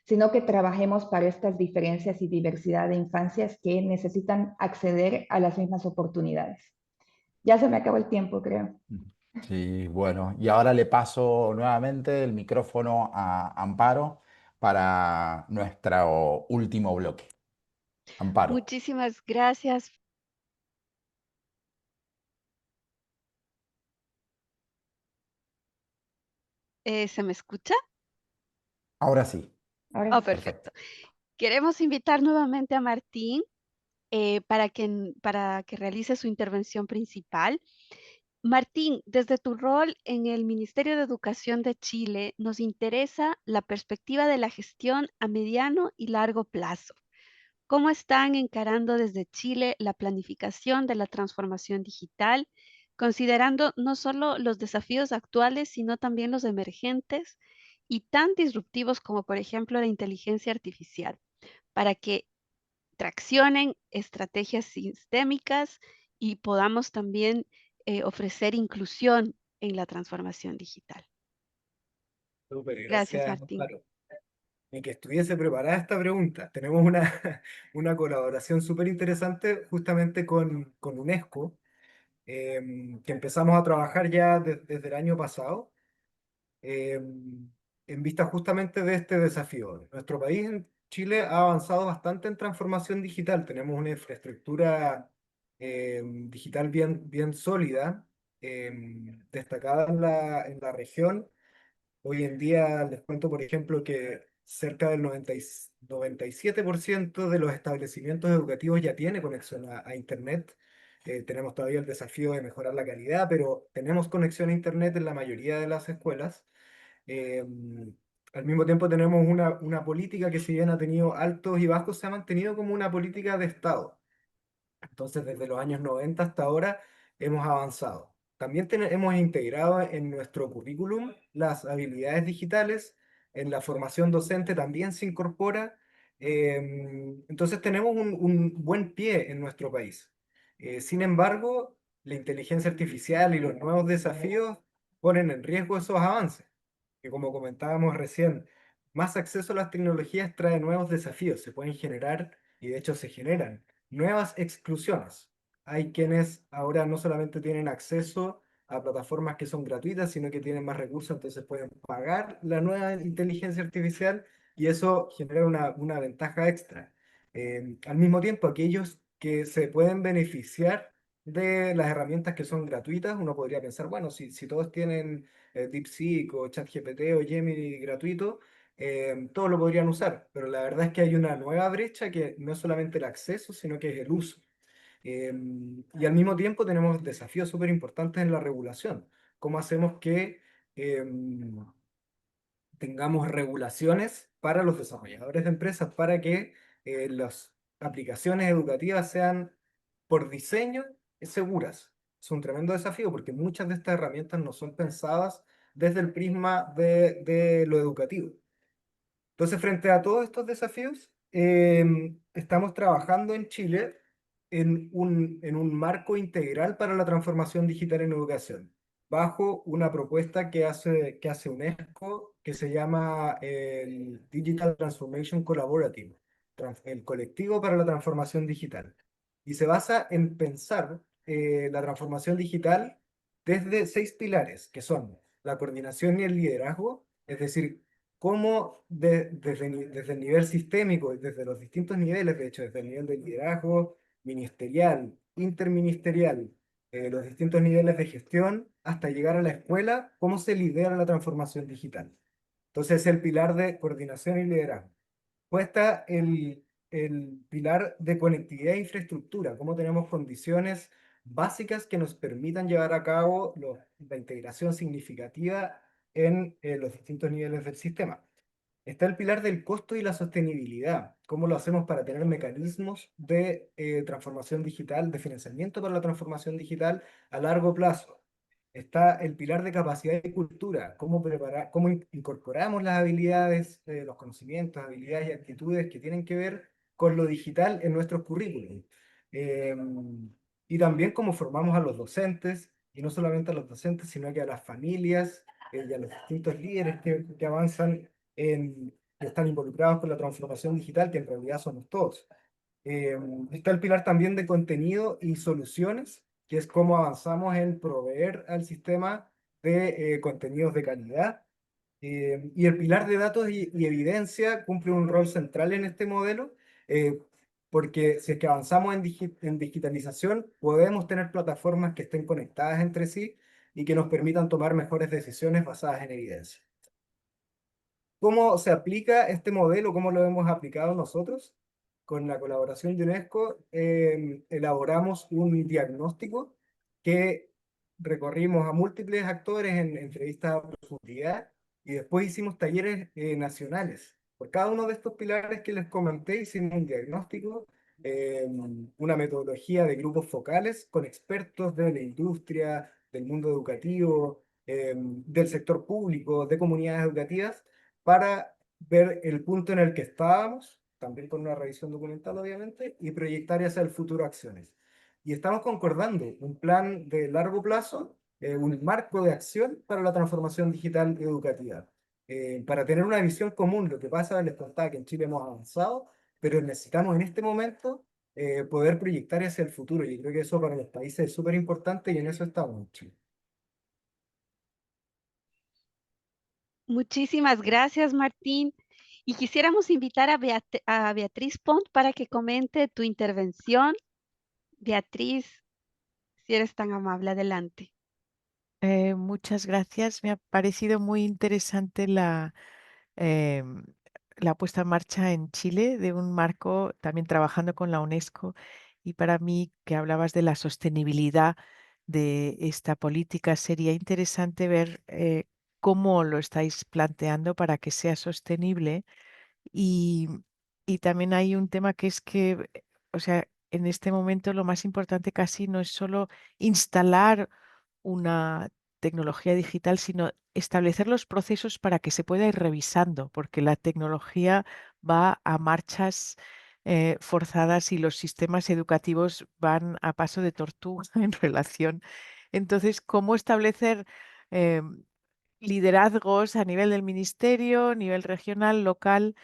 sino que trabajemos para estas diferencias y diversidad de infancias que necesitan acceder a las mismas oportunidades. Ya se me acabó el tiempo, creo. Sí, bueno, y ahora le paso nuevamente el micrófono a Amparo para nuestro último bloque. Amparo. Muchísimas gracias. ¿Se me escucha? Ahora sí, Ahora Oh, sí. perfecto. perfecto. Queremos invitar nuevamente a Martín para que realice su intervención principal. Martín, desde tu rol en el Ministerio de Educación de Chile, nos interesa la perspectiva de la gestión a mediano y largo plazo. ¿Cómo están encarando desde Chile la planificación de la transformación digital, considerando no solo los desafíos actuales, sino también los emergentes y tan disruptivos como, por ejemplo, la inteligencia artificial, para que traccionen estrategias sistémicas y podamos también ofrecer inclusión en la transformación digital? Súper, Gracias, gracias, Martín. Amparo. Ni que estuviese preparada esta pregunta. Tenemos una, una colaboración súper interesante justamente con UNESCO, que empezamos a trabajar ya desde el año pasado, en vista justamente de este desafío. Nuestro país, en Chile, ha avanzado bastante en transformación digital. Tenemos una infraestructura digital bien sólida, destacada en la región. Hoy en día les cuento, por ejemplo, que cerca del 97% de los establecimientos educativos ya tiene conexión a Internet. Tenemos todavía el desafío de mejorar la calidad, pero tenemos conexión a Internet en la mayoría de las escuelas. Eh, Al mismo tiempo tenemos una política que, si bien ha tenido altos y bajos, se ha mantenido como una política de Estado. Entonces, desde los años 90 hasta ahora hemos avanzado. También hemos integrado en nuestro currículum las habilidades digitales, en la formación docente también se incorpora. Entonces, tenemos un buen pie en nuestro país. Sin embargo, la inteligencia artificial y los nuevos desafíos ponen en riesgo esos avances, que, como comentábamos recién, más acceso a las tecnologías trae nuevos desafíos, se pueden generar y de hecho se generan nuevas exclusiones. Hay quienes ahora no solamente tienen acceso a plataformas que son gratuitas, sino que tienen más recursos, entonces pueden pagar la nueva inteligencia artificial y eso genera una ventaja extra. Al mismo tiempo, aquellos que se pueden beneficiar de las herramientas que son gratuitas, uno podría pensar, bueno, si todos tienen DeepSeek o ChatGPT o Gemini gratuito, todos lo podrían usar, pero la verdad es que hay una nueva brecha que no es solamente el acceso, sino que es el uso. Y al mismo tiempo tenemos desafíos súper importantes en la regulación. ¿Cómo hacemos que tengamos regulaciones para los desarrolladores de empresas para que las aplicaciones educativas sean por diseño seguras? Es un tremendo desafío porque muchas de estas herramientas no son pensadas desde el prisma de lo educativo. Entonces, frente a todos estos desafíos, estamos trabajando en Chile en un marco integral para la transformación digital en educación, bajo una propuesta que hace UNESCO, que se llama el Digital Transformation Collaborative, el colectivo para la transformación digital. Y se basa en pensar la transformación digital desde 6 pilares, que son la coordinación y el liderazgo, es decir, cómo desde el nivel sistémico, desde los distintos niveles, de hecho, desde el nivel de liderazgo ministerial, interministerial, los distintos niveles de gestión, hasta llegar a la escuela, cómo se lidera la transformación digital. Entonces, el pilar de coordinación y liderazgo. Pues está el pilar de conectividad e infraestructura, cómo tenemos condiciones básicas que nos permitan llevar a cabo la integración significativa en los distintos niveles del sistema. Está el pilar del costo y la sostenibilidad. ¿Cómo lo hacemos para tener mecanismos de transformación digital, de financiamiento para la transformación digital a largo plazo? Está el pilar de capacidad y cultura. ¿Cómo preparar, cómo incorporamos las habilidades, los conocimientos, habilidades y actitudes que tienen que ver con lo digital en nuestros currículums? Eh, y también cómo formamos a los docentes, y no solamente a los docentes, sino que a las familias y a los distintos líderes que avanzan que están involucrados con la transformación digital, que en realidad somos todos. Eh, Está el pilar también de contenido y soluciones, que es cómo avanzamos en proveer al sistema de contenidos de calidad. Y el pilar de datos y evidencia cumple un rol central en este modelo, eh, porque si es que avanzamos en digitalización, podemos tener plataformas que estén conectadas entre sí y que nos permitan tomar mejores decisiones basadas en evidencia. ¿Cómo se aplica este modelo? ¿Cómo lo hemos aplicado nosotros? Con la colaboración de UNESCO, elaboramos un diagnóstico que recorrimos a múltiples actores en entrevistas a profundidad y después hicimos talleres nacionales. Por cada uno de estos pilares que les comenté, hicimos un diagnóstico, una metodología de grupos focales con expertos de la industria, del mundo educativo, del sector público, de comunidades educativas, para ver el punto en el que estábamos, también con una revisión documental obviamente, y proyectar hacia el futuro acciones. Y estamos concordando un plan de largo plazo, un marco de acción para la transformación digital educativa. Para tener una visión común, lo que pasa, les contaba que en Chile hemos avanzado, pero necesitamos en este momento poder proyectar hacia el futuro. Y creo que eso para los países es súper importante y en eso estamos en Chile. Muchísimas gracias, Martín. Y quisiéramos invitar a Beatriz Pont para que comente tu intervención. Beatriz, si eres tan amable, adelante. Muchas gracias. Me ha parecido muy interesante em, la puesta en marcha en Chile de un marco, también trabajando con la UNESCO. Y para mí, que hablabas de la sostenibilidad de esta política, sería interesante ver cómo lo estáis planteando para que sea sostenible y, y también hay un tema que es que, o sea, en este momento lo más importante casi no es solo instalar una tecnología digital, sino establecer los procesos para que se pueda ir revisando, porque la tecnología va a marchas forzadas y los sistemas educativos van a paso de tortuga en relación. Entonces, ¿cómo establecer em, liderazgos a nivel del ministerio, nivel regional, local,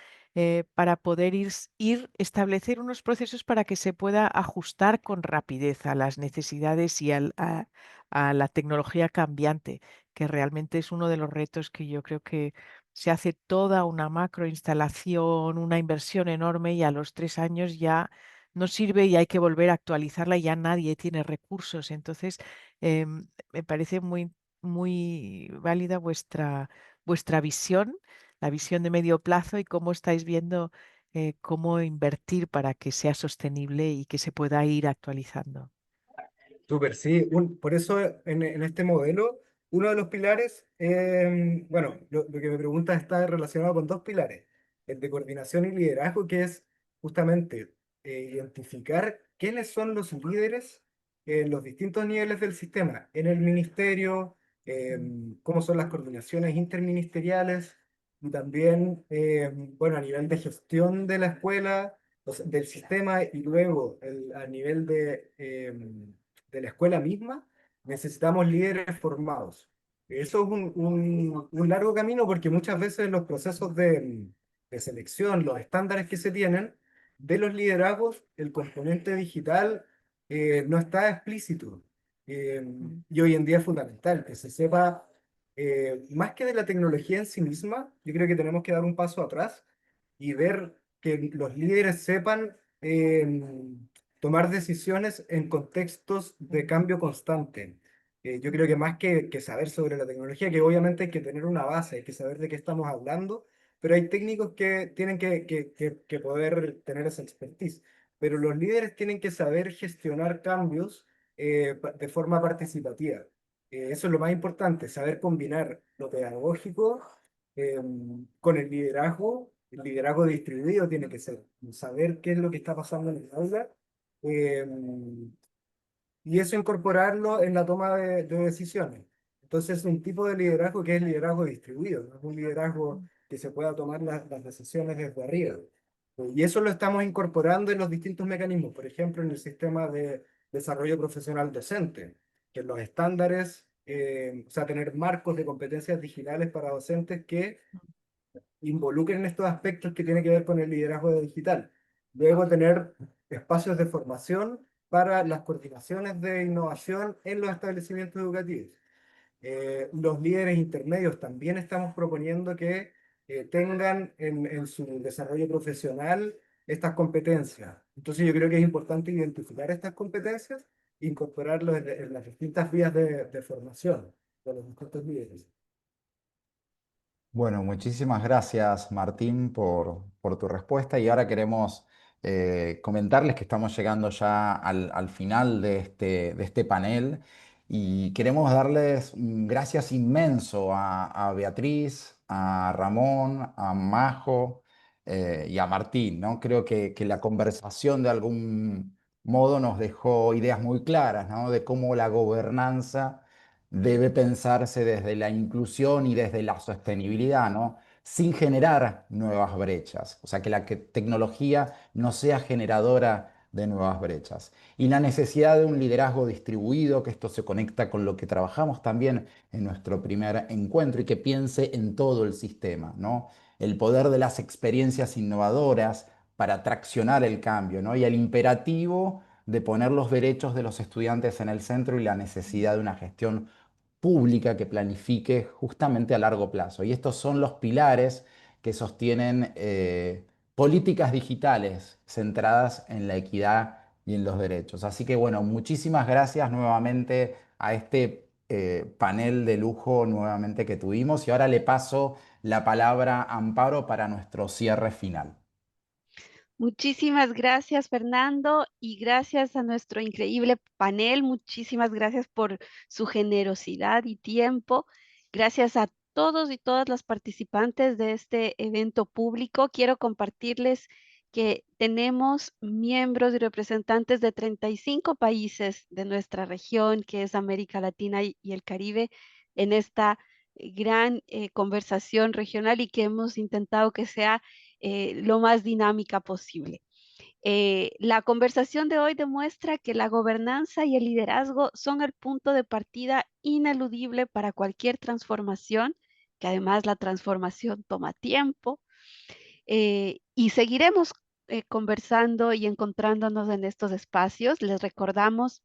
para poder ir establecer unos procesos para que se pueda ajustar con rapidez a las necesidades y a la tecnología cambiante, que realmente es uno de los retos que yo creo que se hace toda una macro instalación, una inversión enorme y a los 3 años ya no sirve y hay que volver a actualizarla y ya nadie tiene recursos. Entonces, me parece muy válida vuestra visión, la visión de medio plazo y cómo estáis viendo cómo invertir para que sea sostenible y que se pueda ir actualizando. Súper, sí. Por eso en este modelo, uno de los pilares, bueno, lo que me pregunta está relacionado con dos pilares, el de coordinación y liderazgo, que es justamente identificar quiénes son los líderes en los distintos niveles del sistema, en el ministerio, cómo son las coordinaciones interministeriales y también, bueno, a nivel de gestión de la escuela, o sea, del sistema y luego a nivel de la escuela misma, necesitamos líderes formados. Eso es un largo camino porque muchas veces los procesos de selección, los estándares que se tienen de los liderazgos, el componente digital no está explícito. Mm. Y hoy en día es fundamental que se sepa, más que de la tecnología en sí misma, yo creo que tenemos que dar un paso atrás y ver que los líderes sepan tomar decisiones en contextos de cambio constante. Yo creo que más que saber sobre la tecnología, que obviamente hay que tener una base, hay que saber de qué estamos hablando, pero hay técnicos que tienen que poder tener esa expertise. Pero los líderes tienen que saber gestionar cambios de forma participativa. Eso es lo más importante, saber combinar lo pedagógico eh, con el liderazgo distribuido tiene que ser, saber qué es lo que está pasando en el aula eh, y eso incorporarlo en la toma de decisiones. Entonces, un tipo de liderazgo que es liderazgo distribuido, no es un liderazgo que se pueda tomar las decisiones desde arriba. Y eso lo estamos incorporando en los distintos mecanismos, por ejemplo, en el sistema de desarrollo profesional docente, que los estándares, o sea, tener marcos de competencias digitales para docentes que involucren estos aspectos que tienen que ver con el liderazgo digital. Luego tener espacios de formación para las coordinaciones de innovación en los establecimientos educativos. Los líderes intermedios también estamos proponiendo que tengan en su desarrollo profesional estas competencias. Entonces yo creo que es importante identificar estas competencias e incorporarlos en las distintas vías de formación de los distintos líderes. Bueno, muchísimas gracias, Martín, por tu respuesta. Y ahora queremos comentarles que estamos llegando ya al final de este panel y queremos darles un gracias inmenso a Beatriz, a Ramón, a Majo y a Martín, ¿no? Creo que la conversación de algún modo nos dejó ideas muy claras, ¿no? De cómo la gobernanza debe pensarse desde la inclusión y desde la sostenibilidad, ¿no? Sin generar nuevas brechas. O sea, que la tecnología no sea generadora de nuevas brechas. Y la necesidad de un liderazgo distribuido, que esto se conecta con lo que trabajamos también en nuestro primer encuentro y que piense en todo el sistema, ¿no? El poder de las experiencias innovadoras para traccionar el cambio, ¿no? Y el imperativo de poner los derechos de los estudiantes en el centro y la necesidad de una gestión pública que planifique justamente a largo plazo. Y estos son los pilares que sostienen políticas digitales centradas en la equidad y en los derechos. Así que bueno, muchísimas gracias nuevamente a este panel de lujo nuevamente que tuvimos y ahora le paso la palabra a Amparo para nuestro cierre final. Muchísimas gracias, Fernando, y gracias a nuestro increíble panel. Muchísimas gracias por su generosidad y tiempo. Gracias a todos y todas las participantes de este evento público. Quiero compartirles que tenemos miembros y representantes de 35 países de nuestra región, que es América Latina y el Caribe, en esta gran conversación regional y que hemos intentado que sea lo más dinámica posible. La conversación de hoy demuestra que la gobernanza y el liderazgo son el punto de partida ineludible para cualquier transformación, que además la transformación toma tiempo, y seguiremos conversando y encontrándonos en estos espacios. Les recordamos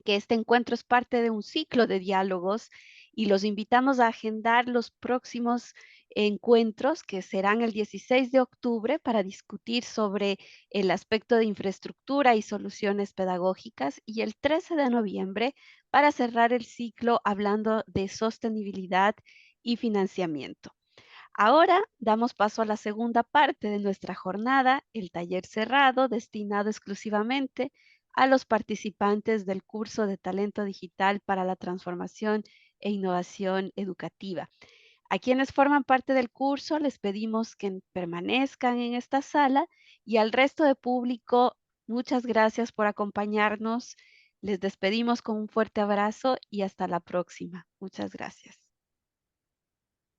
que este encuentro es parte de un ciclo de diálogos y los invitamos a agendar los próximos encuentros que serán el 16 de octubre para discutir sobre el aspecto de infraestructura y soluciones pedagógicas y el 13 de noviembre para cerrar el ciclo hablando de sostenibilidad y financiamiento. Ahora damos paso a la segunda parte de nuestra jornada, el taller cerrado destinado exclusivamente a los participantes del curso de Talento Digital para la Transformación e Innovación Educativa. A quienes forman parte del curso les pedimos que permanezcan en esta sala y al resto de público, muchas gracias por acompañarnos. Les despedimos con un fuerte abrazo y hasta la próxima. Muchas gracias.